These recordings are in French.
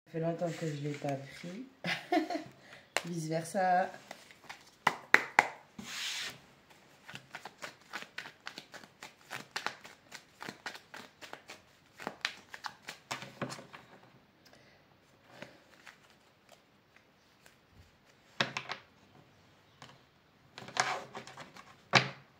Ça fait longtemps que je ne l'ai pas pris. Vice versa.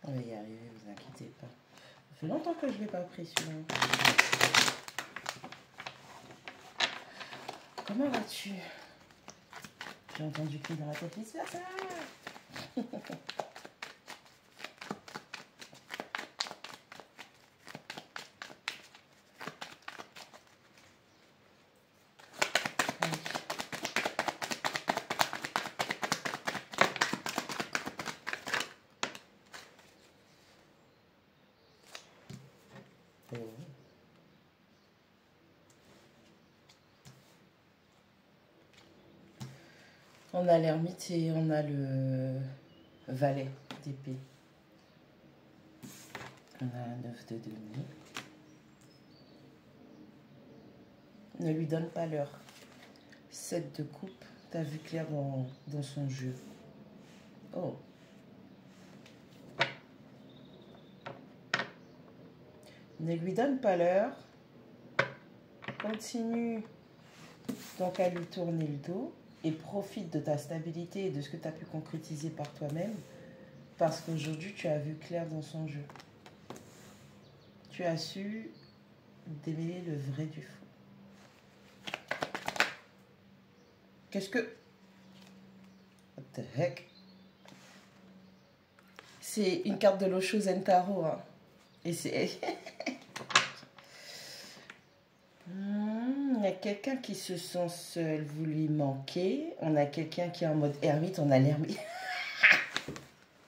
On va y arriver, vous inquiétez pas. Ça fait longtemps que je ne l'ai pas pris celui-là. Comment vas-tu? J'ai entendu crier dans la tête, vice versa. On a l'ermite et on a le valet d'épée. On a un 9 de demi. Ne lui donne pas l'heure. 7 de coupe. T'as vu clair dans son jeu. Oh. Ne lui donne pas l'heure. Continue donc à lui tourner le dos. Et profite de ta stabilité et de ce que tu as pu concrétiser par toi-même. Parce qu'aujourd'hui, tu as vu clair dans son jeu. Tu as su démêler le vrai du faux. Qu'est-ce que... What the heck? C'est une carte de l'Osho Zentaro. Hein. Et c'est... Il y a quelqu'un qui se sent seul, vous lui manquez. On a quelqu'un qui est en mode ermite, on a l'ermite.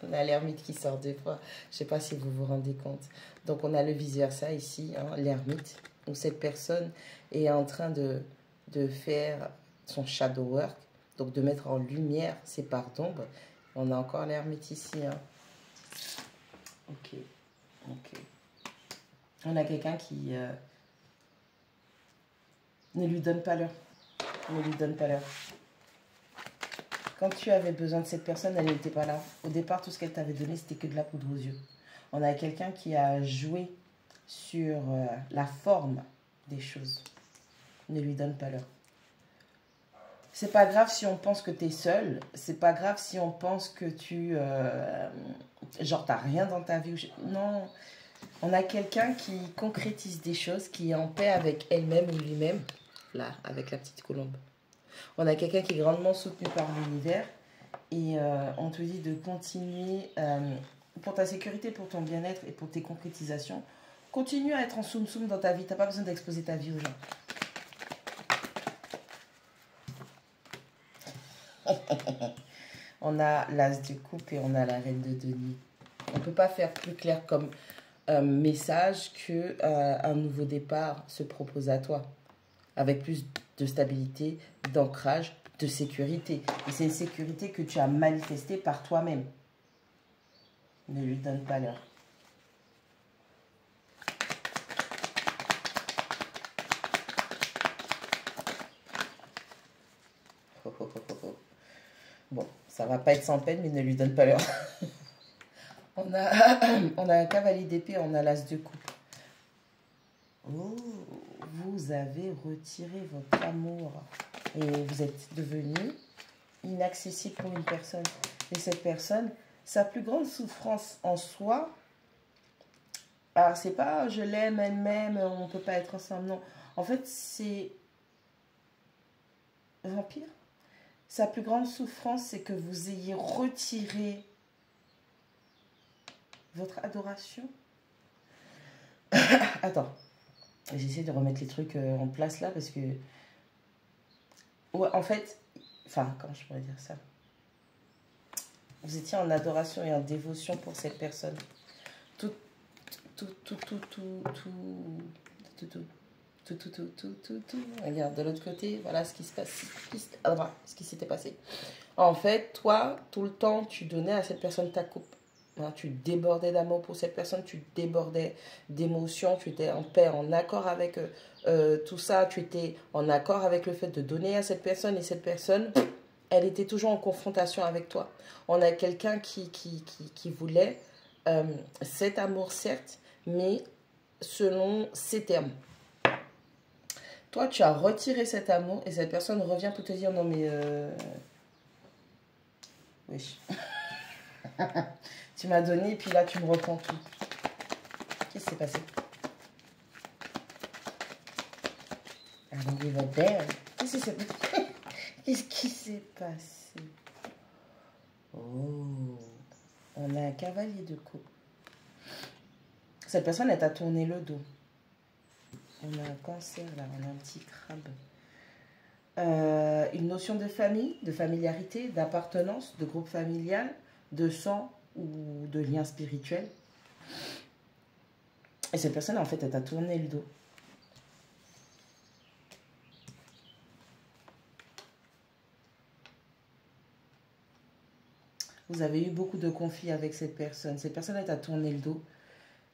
On a l'ermite qui sort deux fois. Je ne sais pas si vous vous rendez compte. Donc, on a le vice-versa ici, hein, l'ermite, où cette personne est en train de faire son shadow work, donc de mettre en lumière ses parts d'ombre. On a encore l'ermite ici. Hein. Ok. On a quelqu'un qui... ne lui donne pas l'heure. Ne lui donne pas l'heure. Quand tu avais besoin de cette personne, elle n'était pas là. Au départ, tout ce qu'elle t'avait donné, c'était que de la poudre aux yeux. On a quelqu'un qui a joué sur la forme des choses. Ne lui donne pas l'heure. C'est pas grave si on pense que tu es seul. C'est pas grave si on pense que tu... genre, t'as rien dans ta vie. Non. On a quelqu'un qui concrétise des choses, qui est en paix avec elle-même ou lui-même. Là, avec la petite colombe. On a quelqu'un qui est grandement soutenu par l'univers. Et on te dit de continuer, pour ta sécurité, pour ton bien-être et pour tes concrétisations, continue à être en soum-soum dans ta vie. Tu n'as pas besoin d'exposer ta vie aux gens. On a l'as de coupe et on a la reine de denier. On ne peut pas faire plus clair comme message que un nouveau départ se propose à toi. Avec plus de stabilité, d'ancrage, de sécurité. Et c'est une sécurité que tu as manifestée par toi-même. Ne lui donne pas l'heure. Bon, ça va pas être sans peine, mais ne lui donne pas l'heure. on a un cavalier d'épée, on a l'as de coupe. Oh, vous avez retiré votre amour. Et vous êtes devenu inaccessible pour une personne. Et cette personne, sa plus grande souffrance en soi, alors c'est pas je l'aime, elle m'aime, on ne peut pas être ensemble, non. En fait, c'est vampire. Sa plus grande souffrance, c'est que vous ayez retiré votre adoration. Attends, j'essaie de remettre les trucs en place là parce que... Ouais, en fait, enfin, comment je pourrais dire ça? Vous étiez en adoration et en dévotion pour cette personne. Tout. Regarde, de l'autre côté, voilà ce qui se passe. Ce qui s'était passé. En fait, toi, tout le temps, tu donnais à cette personne ta coupe. Hein, tu débordais d'amour pour cette personne, tu débordais d'émotions, tu étais en paix, en accord avec tout ça, tu étais en accord avec le fait de donner à cette personne et cette personne, elle était toujours en confrontation avec toi. On a quelqu'un qui voulait cet amour, certes, mais selon ses termes. Toi, tu as retiré cet amour et cette personne revient pour te dire non mais... Oui. Tu m'as donné et puis là tu me reprends tout. Qu'est-ce qui s'est passé? I don't give a damn. Qu'est-ce qui s'est passé? Oh, on a un cavalier de coupe. Cette personne, elle t'a tourné le dos. On a un cancer là, on a un petit crabe. Une notion de famille, de familiarité, d'appartenance, de groupe familial, de sang ou de lien spirituel. Et cette personne, en fait, elle t'a tourné le dos. Vous avez eu beaucoup de conflits avec cette personne. Cette personne, elle t'a tourné le dos.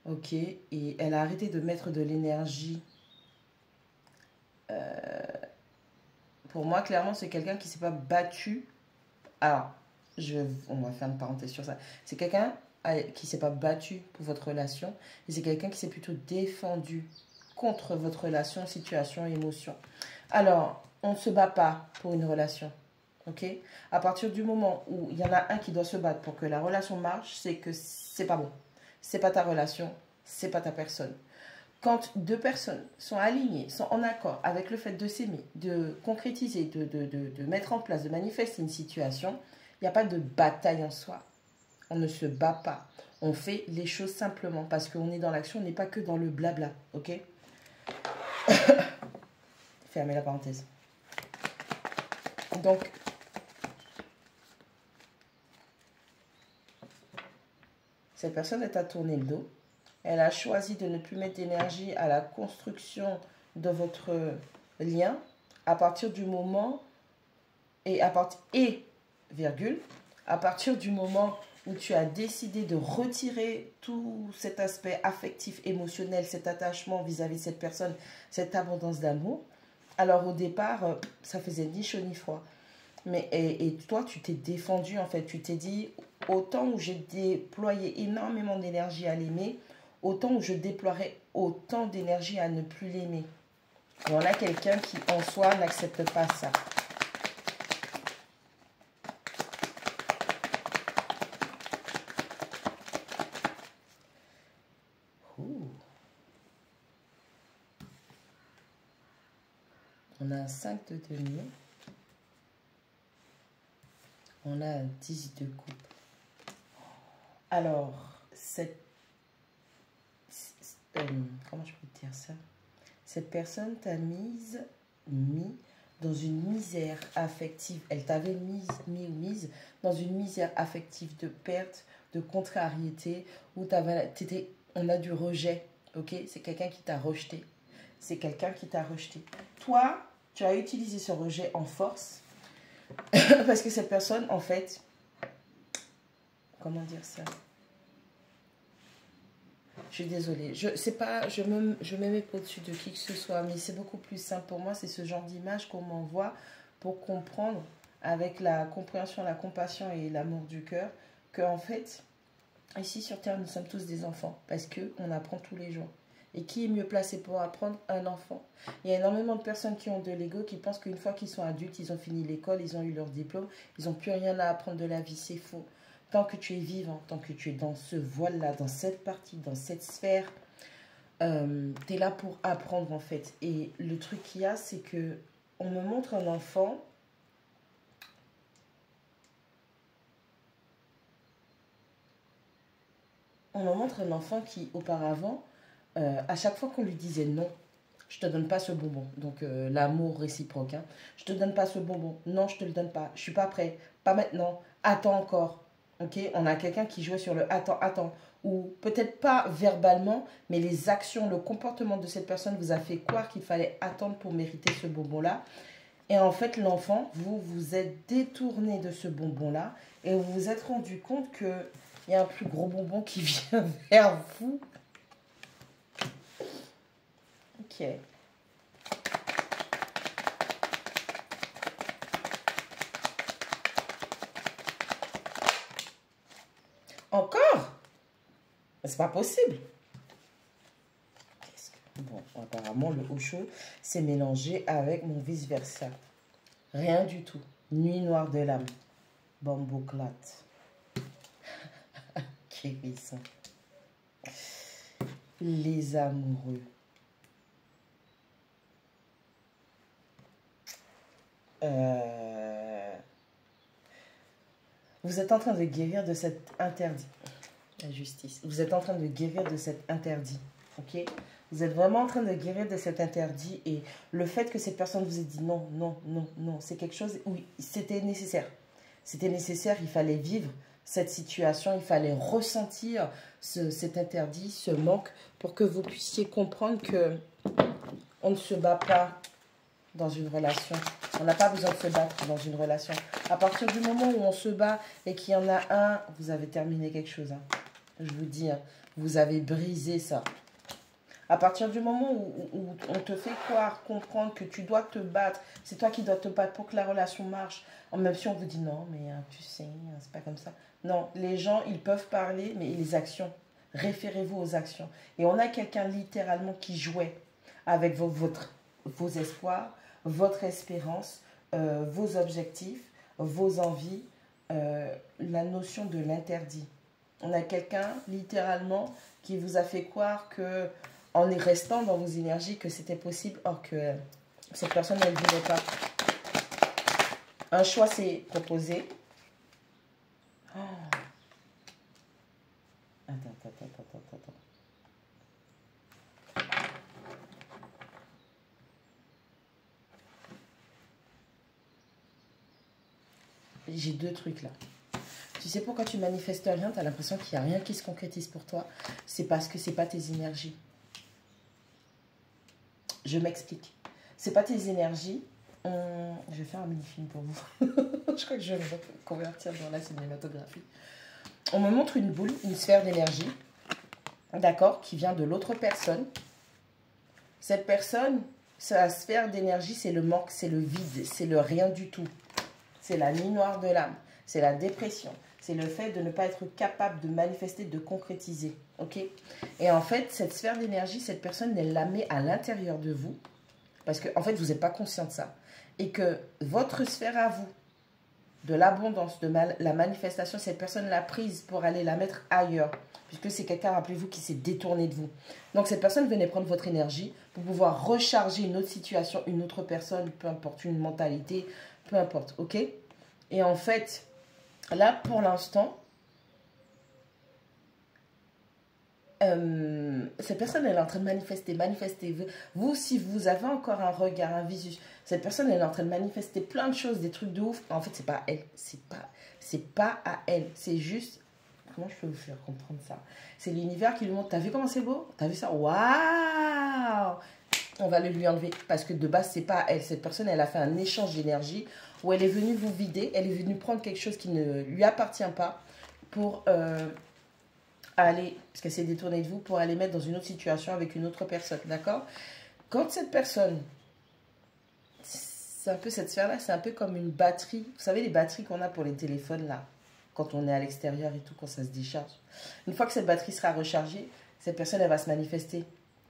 Ok. Et elle a arrêté de mettre de l'énergie. Pour moi, clairement, c'est quelqu'un qui ne s'est pas battu. Alors, on va faire une parenthèse sur ça. C'est quelqu'un qui ne s'est pas battu pour votre relation. Et c'est quelqu'un qui s'est plutôt défendu contre votre relation, situation, émotion. Alors, on ne se bat pas pour une relation. Ok? À partir du moment où il y en a un qui doit se battre pour que la relation marche, c'est que c'est pas bon. C'est pas ta relation, c'est pas ta personne. Quand deux personnes sont alignées, sont en accord avec le fait de s'aimer, de concrétiser, de mettre en place, de manifester une situation, il n'y a pas de bataille en soi. On ne se bat pas. On fait les choses simplement parce qu'on est dans l'action, on n'est pas que dans le blabla. Ok? Fermez la parenthèse. Donc, cette personne, elle t'a tourné le dos. Elle a choisi de ne plus mettre d'énergie à la construction de votre lien à partir du moment à partir du moment où tu as décidé de retirer tout cet aspect affectif, émotionnel, cet attachement vis-à-vis de cette personne, cette abondance d'amour. Alors au départ, ça faisait ni chaud ni froid. Mais, et toi, tu t'es défendu en fait. Tu t'es dit, autant où j'ai déployé énormément d'énergie à l'aimer, autant où je déploierai autant d'énergie à ne plus l'aimer. Et on a quelqu'un qui, en soi, n'accepte pas ça. Ouh. On a un 5 de denier. On a un 10 de coupe. Alors, comment je peux te dire ça? Cette personne t'a mis dans une misère affective. Elle t'avait mise dans une misère affective de perte, de contrariété, où on a du rejet. Ok? C'est quelqu'un qui t'a rejeté. C'est quelqu'un qui t'a rejeté. Toi, tu as utilisé ce rejet en force parce que cette personne, en fait, comment dire ça? Je suis désolée. Je me mets pas au-dessus de qui que ce soit, mais c'est beaucoup plus simple pour moi. C'est ce genre d'image qu'on m'envoie pour comprendre avec la compréhension, la compassion et l'amour du cœur qu'en fait, ici sur Terre, nous sommes tous des enfants parce qu'on apprend tous les jours. Et qui est mieux placé pour apprendre? Un enfant. Il y a énormément de personnes qui ont de l'ego, qui pensent qu'une fois qu'ils sont adultes, ils ont fini l'école, ils ont eu leur diplôme, ils n'ont plus rien à apprendre de la vie. C'est faux. Tant que tu es vivant, tant que tu es dans ce voile-là, dans cette partie, dans cette sphère, tu es là pour apprendre en fait. Et le truc qu'il y a, c'est que on me montre un enfant. On me montre un enfant qui, auparavant, à chaque fois qu'on lui disait non, je te donne pas ce bonbon. Donc, l'amour réciproque. Hein. Je te donne pas ce bonbon. Non, je te le donne pas. Je suis pas prêt. Pas maintenant. Attends encore. Ok, on a quelqu'un qui jouait sur le attends. Ou peut-être pas verbalement, mais les actions, le comportement de cette personne vous a fait croire qu'il fallait attendre pour mériter ce bonbon-là. Et en fait, l'enfant, vous vous êtes détourné de ce bonbon-là et vous vous êtes rendu compte que Il y a un plus gros bonbon qui vient vers vous. Ok. Encore? C'est pas possible. Bon, apparemment, le Osho s'est mélangé avec mon vice-versa. Rien du tout. Nuit noire de l'âme. Bamboclate. Guérison. Les amoureux. Vous êtes en train de guérir de cet interdit. La justice. Vous êtes en train de guérir de cet interdit. Ok? Vous êtes vraiment en train de guérir de cet interdit. Et le fait que cette personne vous ait dit non, non, non, non, c'est quelque chose où c'était nécessaire. C'était nécessaire, il fallait vivre cette situation, il fallait ressentir cet interdit, ce manque, pour que vous puissiez comprendre que on ne se bat pas dans une relation. On n'a pas besoin de se battre dans une relation. À partir du moment où on se bat et qu'il y en a un, vous avez terminé quelque chose. Hein. Je vous dis, hein, vous avez brisé ça. À partir du moment où on te fait croire, comprendre que tu dois te battre, c'est toi qui dois te battre pour que la relation marche. Même si on vous dit non, mais tu sais, c'est pas comme ça. Non, les gens, ils peuvent parler, mais les actions, référez-vous aux actions. Et on a quelqu'un littéralement qui jouait avec vos espoirs, votre espérance, vos objectifs, vos envies, la notion de l'interdit. On a quelqu'un littéralement qui vous a fait croire que en y restant dans vos énergies que c'était possible, or que cette personne ne le voulait pas. Un choix s'est proposé. Oh. Attends. J'ai deux trucs là. Tu sais pourquoi tu manifestes rien? Tu as l'impression qu'il n'y a rien qui se concrétise pour toi. C'est parce que ce n'est pas tes énergies. Je m'explique. Ce n'est pas tes énergies. Je vais faire un mini-film pour vous. Je crois que je vais me convertir dans la cinématographie. On me montre une boule, une sphère d'énergie, d'accord, qui vient de l'autre personne. Cette personne, sa sphère d'énergie, c'est le manque, c'est le vide, c'est le rien du tout. C'est la nuit noire de l'âme, c'est la dépression, c'est le fait de ne pas être capable de manifester, de concrétiser. Ok? Et en fait, cette sphère d'énergie, cette personne, elle la met à l'intérieur de vous, parce que en fait, vous n'êtes pas conscient de ça. Et que votre sphère à vous, de l'abondance, de la manifestation, cette personne l'a prise pour aller la mettre ailleurs. Puisque c'est quelqu'un, rappelez-vous, qui s'est détourné de vous. Donc cette personne venait prendre votre énergie pour pouvoir recharger une autre situation, une autre personne, peu importe, une mentalité, peu importe, ok? Et en fait, là, pour l'instant, cette personne, elle est en train de manifester. Vous, si vous avez encore un regard, un visu, cette personne, elle est en train de manifester plein de choses, des trucs de ouf. En fait, c'est pas elle. C'est pas à elle. C'est juste... Comment je peux vous faire comprendre ça? C'est l'univers qui lui montre. T'as vu comment c'est beau? T'as vu ça? Waouh! On va le lui enlever. Parce que de base, c'est pas à elle. Cette personne, elle a fait un échange d'énergie où elle est venue vous vider. Elle est venue prendre quelque chose qui ne lui appartient pas pour... aller, parce qu'elle s'est détournée de vous, pour aller mettre dans une autre situation avec une autre personne, d'accord? Quand cette personne, c'est un peu cette sphère-là, c'est un peu comme une batterie. Vous savez, les batteries qu'on a pour les téléphones, là, quand on est à l'extérieur et tout, quand ça se décharge. Une fois que cette batterie sera rechargée, cette personne, elle va se manifester.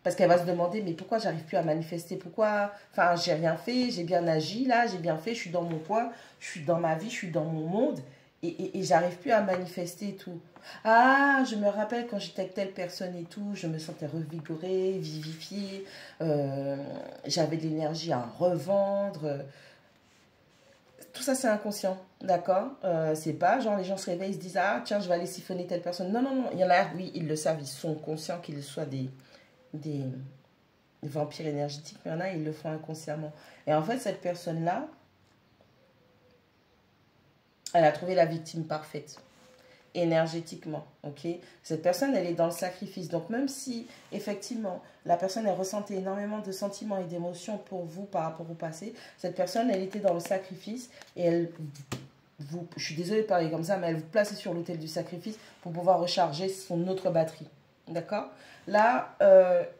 Parce qu'elle va se demander, mais pourquoi j'arrive plus à manifester? Pourquoi? Enfin, j'ai rien fait, j'ai bien agi, là, j'ai bien fait, je suis dans mon coin, je suis dans ma vie, je suis dans mon monde. Et j'arrive plus à manifester et tout. Ah, je me rappelle quand j'étais avec telle personne et tout, je me sentais revigorée, vivifiée, j'avais de l'énergie à revendre. Tout ça, c'est inconscient, d'accord? C'est pas genre les gens se réveillent, ils se disent, ah tiens, je vais aller siphonner telle personne. Non, non, non, il y en a, oui, ils le savent, ils sont conscients qu'ils soient des vampires énergétiques, mais il y en a, ils le font inconsciemment. Et en fait, cette personne-là, elle a trouvé la victime parfaite, énergétiquement, ok? Cette personne, elle est dans le sacrifice. Donc, même si, effectivement, la personne, elle ressentait énormément de sentiments et d'émotions pour vous par rapport au passé, cette personne, elle était dans le sacrifice et elle je suis désolée de parler comme ça, mais elle vous place sur l'autel du sacrifice pour pouvoir recharger son autre batterie. D'accord? Là,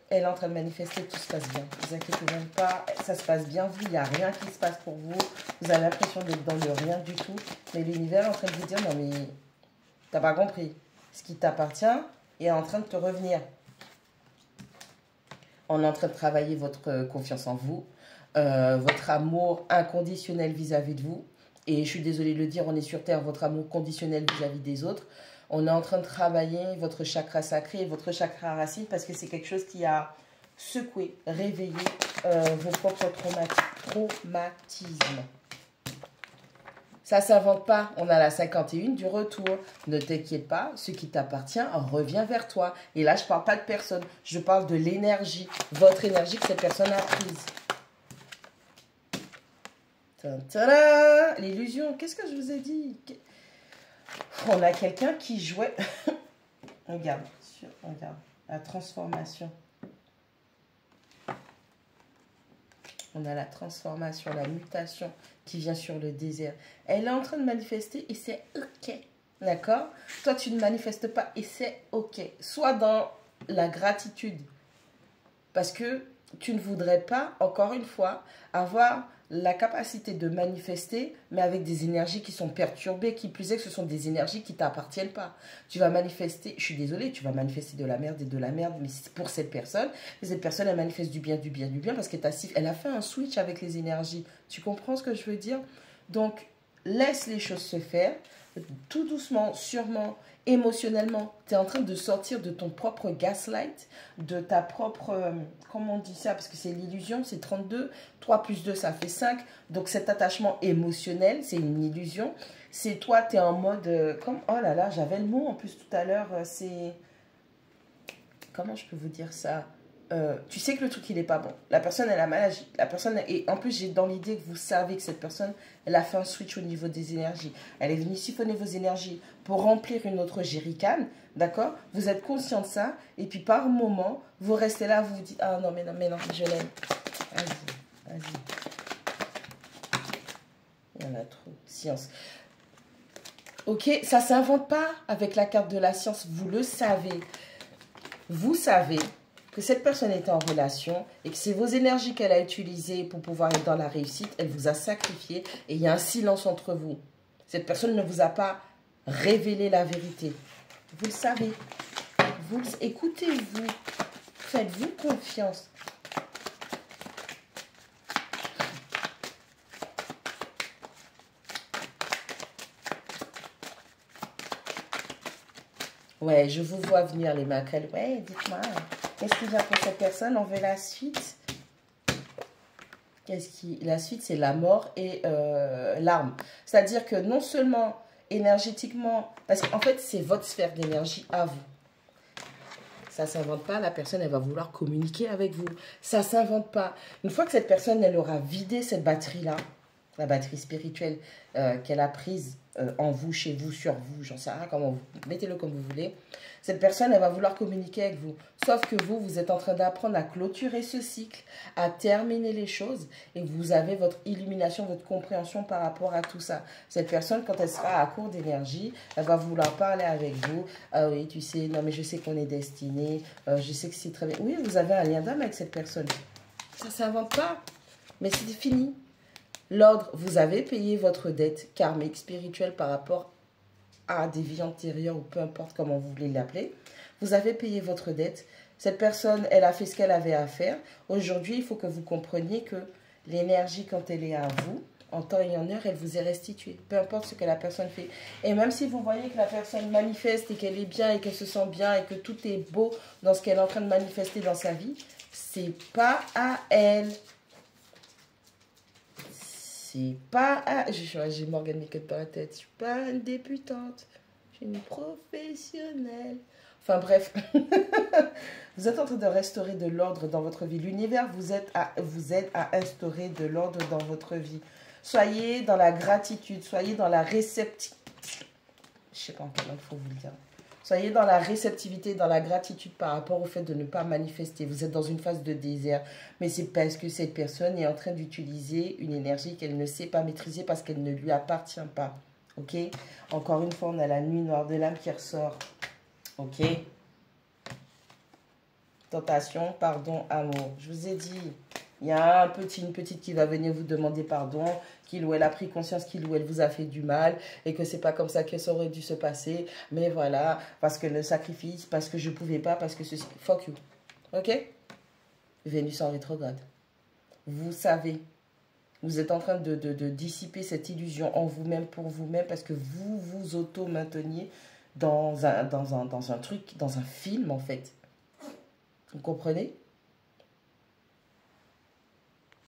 elle est en train de manifester, tout se passe bien. Ne vous inquiétez même pas, ça se passe bien. Vous, il n'y a rien qui se passe pour vous. Vous avez l'impression d'être dans le rien du tout. Mais l'univers est en train de vous dire, non mais, t'as pas compris. Ce qui t'appartient est en train de te revenir. On est en train de travailler votre confiance en vous, votre amour inconditionnel vis-à-vis de vous. Et je suis désolée de le dire, on est sur Terre, votre amour conditionnel vis-à-vis des autres. On est en train de travailler votre chakra sacré et votre chakra racine parce que c'est quelque chose qui a secoué, réveillé vos propres traumatismes. Ça ne s'invente pas. On a la 51 du retour. Ne t'inquiète pas, ce qui t'appartient revient vers toi. Et là, je ne parle pas de personne. Je parle de l'énergie. Votre énergie que cette personne a prise. L'illusion. Qu'est-ce que je vous ai dit? On a quelqu'un qui jouait... regarde, la transformation. On a la transformation, la mutation qui vient sur le désert. Elle est en train de manifester et c'est OK. D'accord? Toi, tu ne manifestes pas et c'est OK. Sois dans la gratitude. Parce que tu ne voudrais pas, encore une fois, avoir la capacité de manifester, mais avec des énergies qui sont perturbées, qui plus est que ce sont des énergies qui ne t'appartiennent pas. Tu vas manifester, je suis désolée, tu vas manifester de la merde et de la merde, mais c'est pour cette personne, et cette personne, elle manifeste du bien, parce qu'elle a fait un switch avec les énergies. Tu comprends ce que je veux dire? Donc, laisse les choses se faire, tout doucement, sûrement, émotionnellement. Tu es en train de sortir de ton propre gaslight, de ta propre... comment on dit ça? Parce que c'est l'illusion, c'est 32. 3 plus 2, ça fait 5. Donc cet attachement émotionnel, c'est une illusion. C'est toi, tu es en mode... comme, oh là là, j'avais le mot en plus tout à l'heure. C'est... Comment je peux vous dire ça? Tu sais que le truc, il n'est pas bon. La personne, elle a mal agi. La personne, et en plus, j'ai dans l'idée que vous savez que cette personne, elle a fait un switch au niveau des énergies. Elle est venue siphonner vos énergies pour remplir une autre jerrycan. D'accord? Vous êtes conscient de ça. Et puis, par moment, vous restez là, vous vous dites, ah non, mais non, je l'aime. Vas-y. Il y en a trop. Science. Ok, ça ne s'invente pas avec la carte de la science. Vous le savez. Vous savez que cette personne est en relation et que c'est vos énergies qu'elle a utilisées pour pouvoir être dans la réussite. Elle vous a sacrifié et il y a un silence entre vous. Cette personne ne vous a pas révélé la vérité. Vous le savez. Écoutez-vous. Faites-vous confiance. Ouais, je vous vois venir les maquerelles. Ouais, dites-moi. Qu'est-ce qu'il y a pour cette personne? On veut la suite. La suite, c'est la mort et l'arme. C'est-à-dire que non seulement énergétiquement, parce qu'en fait, c'est votre sphère d'énergie à vous. Ça ne s'invente pas. La personne, elle va vouloir communiquer avec vous. Ça ne s'invente pas. Une fois que cette personne, elle aura vidé cette batterie-là, la batterie spirituelle qu'elle a prise en vous, chez vous, sur vous, j'en sais rien, comment vous mettez-le comme vous voulez. Cette personne, elle va vouloir communiquer avec vous. Sauf que vous êtes en train d'apprendre à clôturer ce cycle, à terminer les choses, et vous avez votre illumination, votre compréhension par rapport à tout ça. Cette personne, quand elle sera à court d'énergie, elle va vouloir parler avec vous. Ah oui, tu sais, non mais je sais qu'on est destiné, je sais que c'est très bien. Oui, vous avez un lien d'âme avec cette personne. Ça ne s'invente pas, mais c'est fini. L'ordre, vous avez payé votre dette karmique, spirituelle par rapport à des vies antérieures ou peu importe comment vous voulez l'appeler. Vous avez payé votre dette. Cette personne, elle a fait ce qu'elle avait à faire. Aujourd'hui, il faut que vous compreniez que l'énergie, quand elle est à vous, en temps et en heure, elle vous est restituée. Peu importe ce que la personne fait. Et même si vous voyez que la personne manifeste et qu'elle est bien et qu'elle se sent bien et que tout est beau dans ce qu'elle est en train de manifester dans sa vie, c'est pas à elle. C'est pas... j'ai Morgane Nicole dans la tête. Je suis pas une débutante. Je suis une professionnelle. Enfin bref. Vous êtes en train de restaurer de l'ordre dans votre vie. L'univers vous aide à instaurer de l'ordre dans votre vie. Soyez dans la gratitude. Soyez dans la réceptivité. Je sais pas en quelle langue il faut vous le dire. Soyez dans la réceptivité, dans la gratitude par rapport au fait de ne pas manifester. Vous êtes dans une phase de désert, mais c'est parce que cette personne est en train d'utiliser une énergie qu'elle ne sait pas maîtriser parce qu'elle ne lui appartient pas. Ok. Encore une fois, on a la nuit noire de l'âme qui ressort. Ok. Tentation, pardon, amour. Je vous ai dit, il y a une petite qui va venir vous demander pardon, qu'il ou elle a pris conscience qu'il ou elle vous a fait du mal et que c'est pas comme ça que ça aurait dû se passer. Mais voilà, parce que le sacrifice, parce que je pouvais pas, parce que ceci. Fuck you. Ok? Vénus en rétrograde. Vous savez, vous êtes en train de dissiper cette illusion en vous-même pour vous-même parce que vous vous auto-mainteniez dans un truc, dans un film en fait. Vous comprenez?